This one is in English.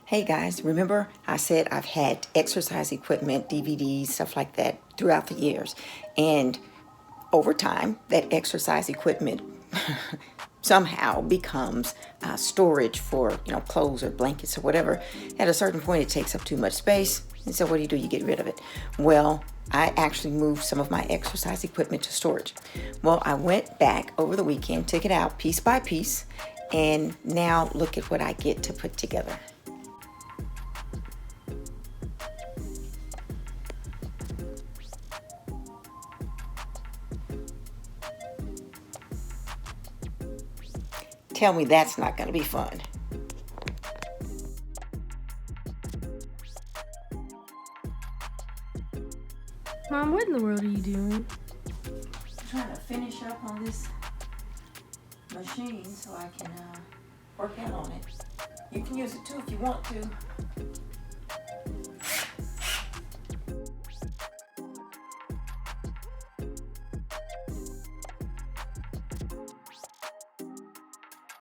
Hey guys, remember I said I've had exercise equipment, DVDs, stuff like that throughout the years. And over time, that exercise equipment somehow becomes storage for, clothes or blankets or whatever. At a certain point, it takes up too much space. And so what do? You get rid of it. Well, I actually moved some of my exercise equipment to storage. Well, I went back over the weekend, took it out piece by piece, and now look at what I get to put together. Tell me that's not going to be fun. Mom, what in the world are you doing? I'm trying to finish up on this machine so I can work out on it. You can use it too if you want to.